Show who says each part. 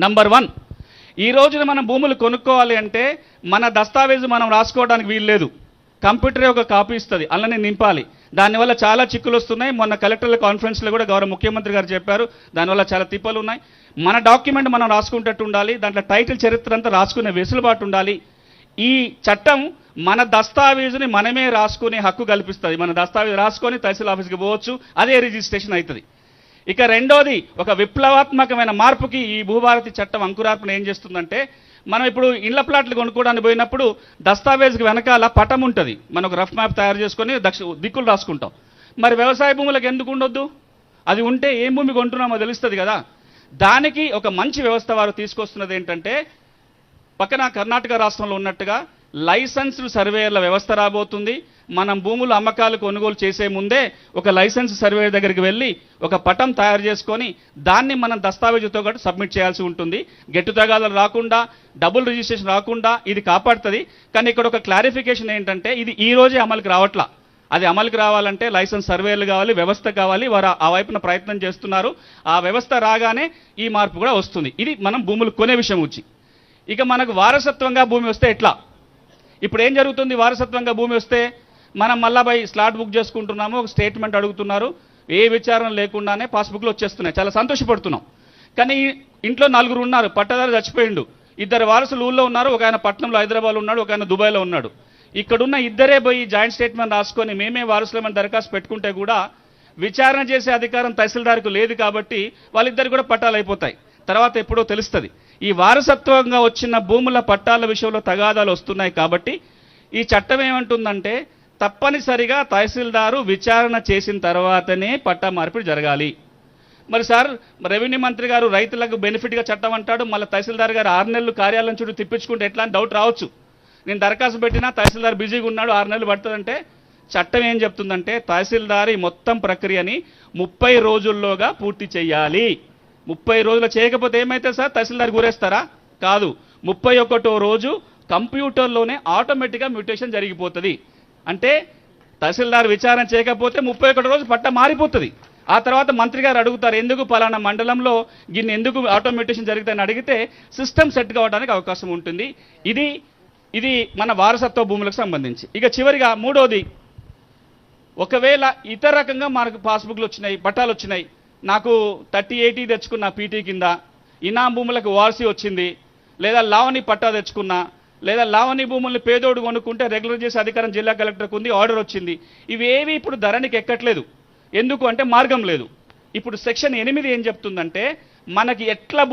Speaker 1: Number 1, ఈ రోజున మనం భూములు కొనుక్కోవాలి అంటే మన దస్తావేజు మనం రాసుకోవడానికి వీలు లేదు. కంప్యూటర్ ఒక కాపీ ఇస్తుంది, అలానే నింపాలి. దానివల్ల చాలా చిక్కులు వస్తున్నాయి. మొన్న కలెక్టర్ల కాన్ఫరెన్స్లో కూడా గౌరవ ముఖ్యమంత్రి గారు చెప్పారు, దానివల్ల చాలా తిప్పలు ఉన్నాయి. మన డాక్యుమెంట్ మనం రాసుకునేటట్టు ఉండాలి, దాంట్లో టైటిల్ చరిత్ర అంతా రాసుకునే వెసులుబాటు ఉండాలి. ఈ చట్టం మన దస్తావేజుని మనమే రాసుకునే హక్కు కల్పిస్తుంది. మన దస్తావేజు రాసుకొని తహసీల్ ఆఫీస్కి పోవచ్చు, అదే రిజిస్ట్రేషన్ అవుతుంది. ఇక రెండోది, ఒక విప్లవాత్మకమైన మార్పుకి ఈ భూభారతి చట్టం అంకురార్పణ ఏం చేస్తుందంటే, మనం ఇప్పుడు ఇండ్ల ప్లాట్లు కొనుక్కోవడానికి పోయినప్పుడు దస్తావేజుకి వెనకాల పటం ఉంటుంది. మనం ఒక రఫ్ మ్యాప్ తయారు చేసుకొని దిక్కులు రాసుకుంటాం. మరి వ్యవసాయ భూములకు ఎందుకు ఉండొద్దు? అది ఉంటే ఏం భూమి కొంటున్నామో తెలుస్తుంది కదా. దానికి ఒక మంచి వ్యవస్థ వారు తీసుకొస్తున్నది ఏంటంటే, పక్కన కర్ణాటక రాష్ట్రంలో ఉన్నట్టుగా లైసెన్స్డ్ సర్వేయర్ల వ్యవస్థ రాబోతుంది. మనం భూములు అమ్మకాలు కొనుగోలు చేసే ముందే ఒక లైసెన్స్ సర్వేయర్ దగ్గరికి వెళ్ళి ఒక పటం తయారు చేసుకొని దాన్ని మనం దస్తావేజుతో పాటు సబ్మిట్ చేయాల్సి ఉంటుంది. గెట్టు తగాదాలు రాకుండా, డబుల్ రిజిస్ట్రేషన్ రాకుండా ఇది కాపాడుతుంది. కానీ ఇక్కడ ఒక క్లారిఫికేషన్ ఏంటంటే, ఇది ఈ రోజే అమలుకి రావట్లా. అది అమలుకి రావాలంటే లైసెన్స్ సర్వేలు కావాలి, వ్యవస్థ కావాలి. వారు ఆ వైపున ప్రయత్నం చేస్తున్నారు. ఆ వ్యవస్థ రాగానే ఈ మార్పు కూడా వస్తుంది. ఇది మనం భూములు కొనే విషయం వచ్చి. ఇక మనకు వారసత్వంగా భూమి వస్తే ఎట్లా? ఇప్పుడు ఏం జరుగుతుంది? వారసత్వంగా భూమి వస్తే మనం మళ్ళా పోయి స్లాట్ బుక్ చేసుకుంటున్నాము, ఒక స్టేట్మెంట్ అడుగుతున్నారు, ఏ విచారణ లేకుండానే పాస్బుక్లు వచ్చేస్తున్నాయి. చాలా సంతోషపడుతున్నాం. కానీ ఇంట్లో 4 ఉన్నారు, పట్టదారు చచ్చిపోయిండు, 2 వారసులు ఊళ్ళో ఉన్నారు, ఒక ఆయన పట్నంలో హైదరాబాద్లో ఉన్నాడు, ఒక ఆయన దుబాయ్లో ఉన్నాడు. ఇక్కడున్న ఇద్దరే పోయి జాయింట్ స్టేట్మెంట్ రాసుకొని మేమే వారసులమని దరఖాస్తు పెట్టుకుంటే కూడా విచారణ చేసే అధికారం తహసీల్దార్కు లేదు. కాబట్టి వాళ్ళిద్దరు కూడా పట్టాలు అయిపోతాయి. తర్వాత ఎప్పుడో తెలుస్తుంది. ఈ వారసత్వంగా వచ్చిన భూముల పట్టాల విషయంలో తగాదాలు వస్తున్నాయి. కాబట్టి ఈ చట్టం ఏమంటుందంటే, తప్పనిసరిగా తహసీల్దారు విచారణ చేసిన తర్వాతనే పట్టా మార్పిడి జరగాలి. మరి సార్, రెవెన్యూ మంత్రి గారు రైతులకు బెనిఫిట్గా చట్టం అంటాడు, మళ్ళీ తహసీల్దార్ గారు 6 నెలలు కార్యాలయం చుట్టూ తిప్పించుకుంటే ఎట్లా అని డౌట్ రావచ్చు. నేను దరఖాస్తు పెట్టినా తహసీల్దార్ బిజీగా ఉన్నాడు, 6 నెలలు పడుతుందంటే, చట్టం ఏం చెప్తుందంటే తహసీల్దార్ ఈ మొత్తం ప్రక్రియని 30 రోజుల్లోగా పూర్తి చేయాలి. 30 రోజులు చేయకపోతే ఏమైతే సార్, తహసీల్దార్ గురేస్తారా? కాదు. 31వ రోజు కంప్యూటర్లోనే ఆటోమేటిక్గా మ్యూటేషన్ జరిగిపోతుంది. అంటే తహసీల్దార్ విచారణ చేయకపోతే 31 రోజు పట్ట మారిపోతుంది. ఆ తర్వాత మంత్రి గారు అడుగుతారు, ఎందుకు పలానా మండలంలో గిన్నె ఎందుకు ఆటోమేటేషన్ జరుగుతుందని అడిగితే సిస్టమ్ సెట్ కావడానికి అవకాశం ఉంటుంది. ఇది మన వారసత్వ భూములకు సంబంధించి. ఇక చివరిగా మూడోది, ఒకవేళ ఇతర రకంగా మనకు పాస్బుక్లు వచ్చినాయి, పట్టాలు వచ్చినాయి, నాకు 30/80 తెచ్చుకున్న పీటీ కింద, ఇనాం భూములకు వారసీ వచ్చింది, లేదా లావణి పట్టా తెచ్చుకున్నా, లేదా లావణి భూముల్ని పేదోడు కొనుక్కుంటే రెగ్యులర్ చేసే అధికారం జిల్లా కలెక్టర్కు ఉంది, ఆర్డర్ వచ్చింది. ఇవేవి ఇప్పుడు ధరణికి ఎక్కట్లేదు. ఎందుకు అంటే మార్గం లేదు. ఇప్పుడు సెక్షన్ 8 ఏం చెప్తుందంటే, మనకి ఎట్లా